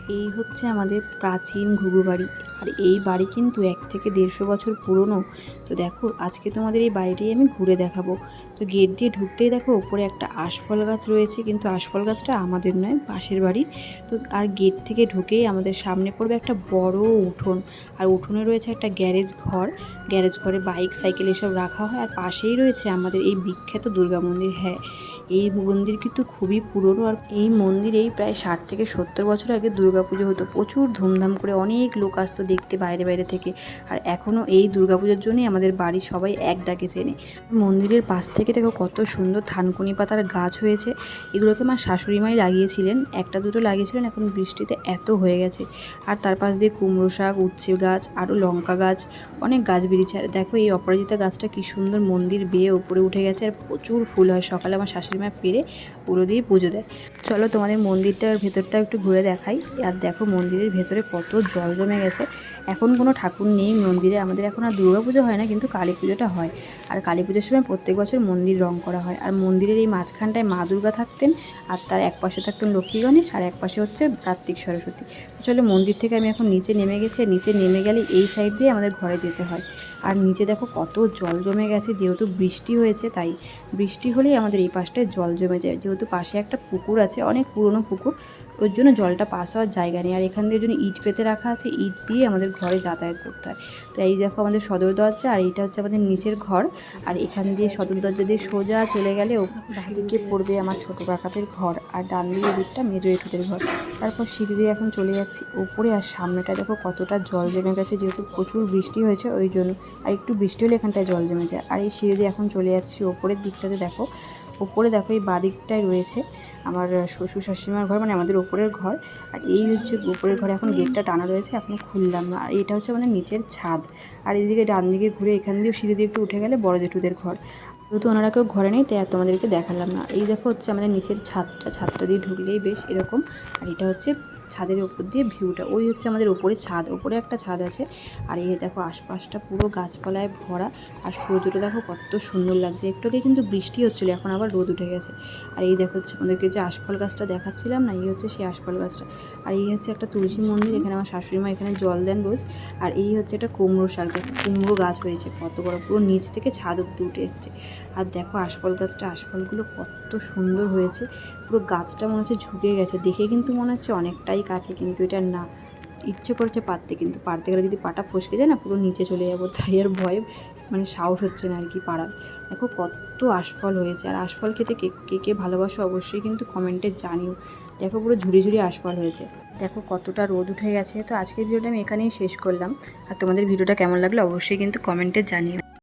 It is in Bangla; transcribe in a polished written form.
এই হচ্ছে আমাদের প্রাচীন ঘুঘু বাড়ি। আর এই বাড়ি কিন্তু 1 থেকে 150 বছর পুরনো। তো দেখো আজকে তোমাদের এই বাড়িটাই আমি ঘুরে দেখাবো। তো গেট দিয়ে ঢুকতেই দেখো ওপরে একটা আশফল গাছ রয়েছে, কিন্তু আশফল গাছটা আমাদের নয়, পাশের বাড়ির। তো আর গেট থেকে ঢুকেই আমাদের সামনে পড়বে একটা বড় উঠোন। আর উঠোনে রয়েছে একটা গ্যারেজ ঘর। গ্যারেজ ঘরে বাইক সাইকেল এসব রাখা হয়। আর পাশেই রয়েছে আমাদের এই বিখ্যাত দুর্গা মন্দির। হ্যাঁ, এই মন্দির কিন্তু খুবই পুরনো। আর এই মন্দিরেই প্রায় 60 থেকে 70 বছর আগে দুর্গাপুজো হতো। প্রচুর ধুমধাম করে অনেক লোক আসতো দেখতে বাইরে বাইরে থেকে। আর এখনও এই দুর্গাপুজোর জন্যই আমাদের বাড়ির সবাই এক ডাকে চেনে। মন্দিরের পাশ থেকে দেখো কত সুন্দর থানকুনি পাতার গাছ হয়েছে। এগুলোকে আমার শাশুড়ি মাই লাগিয়েছিলেন, একটা দুটো লাগিয়েছিলেন, এখন বৃষ্টিতে এত হয়ে গেছে। আর তার পাশ দিয়ে কুমড়ো শাক, উচ্ছে গাছ, আরও লঙ্কা গাছ, অনেক গাছ বেরিয়েছে। আর দেখো এই অপরাজিতা গাছটা কি সুন্দর মন্দির বেয়ে ওপরে উঠে গেছে। আর প্রচুর ফুল হয়। সকালে আমার শাশুড়ি মা পেরে পুরো দিয়ে পুজো দেয়। চলো তোমাদের মন্দিরটার ভেতরটা একটু ঘুরে দেখাই। আর দেখো মন্দিরের ভেতরে কত জল জমে গেছে। এখন কোনো ঠাকুর নেই মন্দিরে। আমাদের এখন আর দুর্গা পুজো হয় না, কিন্তু কালী পুজোটা হয়। আর কালী পুজোর সময় প্রত্যেক বছর মন্দির রং করা হয়। আর মন্দিরের এই মাঝখানটায় মা দুর্গা থাকতেন, আর তার এক পাশে থাকতেন লক্ষ্মী গণেশ, আর এক পাশে হচ্ছে কার্তিক সরস্বতী। চলো মন্দির থেকে আমি এখন নিচে নেমে গেছি। নিচে নেমে গেলে এই সাইড দিয়ে আমাদের ঘরে যেতে হয়। আর নিচে দেখো কত জল জমে গেছে, যেহেতু বৃষ্টি হয়েছে তাই। বৃষ্টি হলেই আমাদের এই পাশটায় জল জমে যায়, যেহেতু পাশে একটা পুকুর আছে, অনেক পুরনো পুকুর। ওর জন্য জলটা পাস হওয়ার জায়গা নেই। আর এখান দিয়ে জন্য ইট পেতে রাখা আছে, ইট দিয়ে আমাদের ঘরে যাতায়াত করতে হয়। তো এই দেখো আমাদের সদর দরজা, আর এইটা হচ্ছে আমাদের নিচের ঘর। আর এখান দিয়ে সদর দরজা দিয়ে সোজা চলে গেলে বাঁদিকে পড়বে আমার ছোটো কাকাদের ঘর, আর ডান দিকে দিকটা মেজো জেঠুদের ঘর। তারপর সিঁড়ি দিয়ে এখন চলে যাচ্ছি ওপরে। আর সামনেটা দেখো কতটা জল জমে গেছে, যেহেতু প্রচুর বৃষ্টি হয়েছে ওই জন্য। আর একটু বৃষ্টি হলে এখানটায় জল জমে যায়। আর এই সিঁড়ি দিয়ে এখন চলে যাচ্ছি ওপরের দিকটাতে। দেখো ওপরে দেখো এই বাদিকটায় রয়েছে আমার শ্বশুর শাশুড়িমার ঘর, মানে আমাদের ওপরের ঘর। আর এই হচ্ছে উপরের ঘরে এখন গেটটা টানা রয়েছে, এখনও খুললাম না। আর এটা হচ্ছে আমাদের নিচের ছাদ। আর এদিকে ডান দিকে ঘুরে এখান দিয়েও সিঁড়ি দিয়ে একটু উঠে গেলে বড় জেঠুদের ঘর। যেহেতু ওনারা কেউ ঘরে নেই তাই আর তোমাদেরকে দেখালাম না। এই দেখো হচ্ছে আমাদের নিচের ছাদটা দিয়ে ঢুকলেই বেশ এরকম। আর এটা হচ্ছে ছাদের ওপর দিয়ে ভিউটা। ওই হচ্ছে আমাদের ওপরে ছাদ, ওপরে একটা ছাদ আছে। আর এই দেখো আশপাশটা পুরো গাছপালায় ভরা। আর সূর্যটা দেখো কত সুন্দর লাগছে। একটু আগে কিন্তু বৃষ্টি হচ্ছিলো, এখন আবার রোদ উঠে গেছে। আর এই দেখো হচ্ছে আমাদেরকে যে আশফল গাছটা দেখাচ্ছিলাম না, এই হচ্ছে সেই আশফল গাছটা। আর এই হচ্ছে একটা তুলসী মন্দির, এখানে আমার শাশুড়ি মা এখানে জল দেন রোজ। আর এই হচ্ছে একটা কুমড়ো শাক, দেখো কুমড়ো গাছ হয়েছে কত বড়, পুরো নিচ থেকে ছাদ অব্দি উঠে এসছে। আর দেখো আশফল গাছটা, আশফলগুলো কত সুন্দর হয়েছে। পুরো গাছটা মনে হচ্ছে ঝুঁকে গেছে, দেখে কিন্তু মনে হচ্ছে অনেকটাই কাছে, কিন্তু এটা না। ইচ্ছে করছে পারতে, কিন্তু পারতে গেলে যদি পাটা ফসকে যায় না পুরো নিচে চলে যাবো, তাই আর ভয়ে মানে সাহস হচ্ছে না আর কি পাড়ার। দেখো কত আশফল হয়েছে। আর আশফল খেতে কে কে কে ভালোবাসো অবশ্যই কিন্তু কমেন্টে জানিও। দেখো পুরো ঝুড়ি ঝুড়ি আশফল হয়েছে। দেখো কতটা রোদ উঠে গেছে। তো আজকের ভিডিওটা আমি এখানেই শেষ করলাম। আর তোমাদের ভিডিওটা কেমন লাগলো অবশ্যই কিন্তু কমেন্টে জানিও।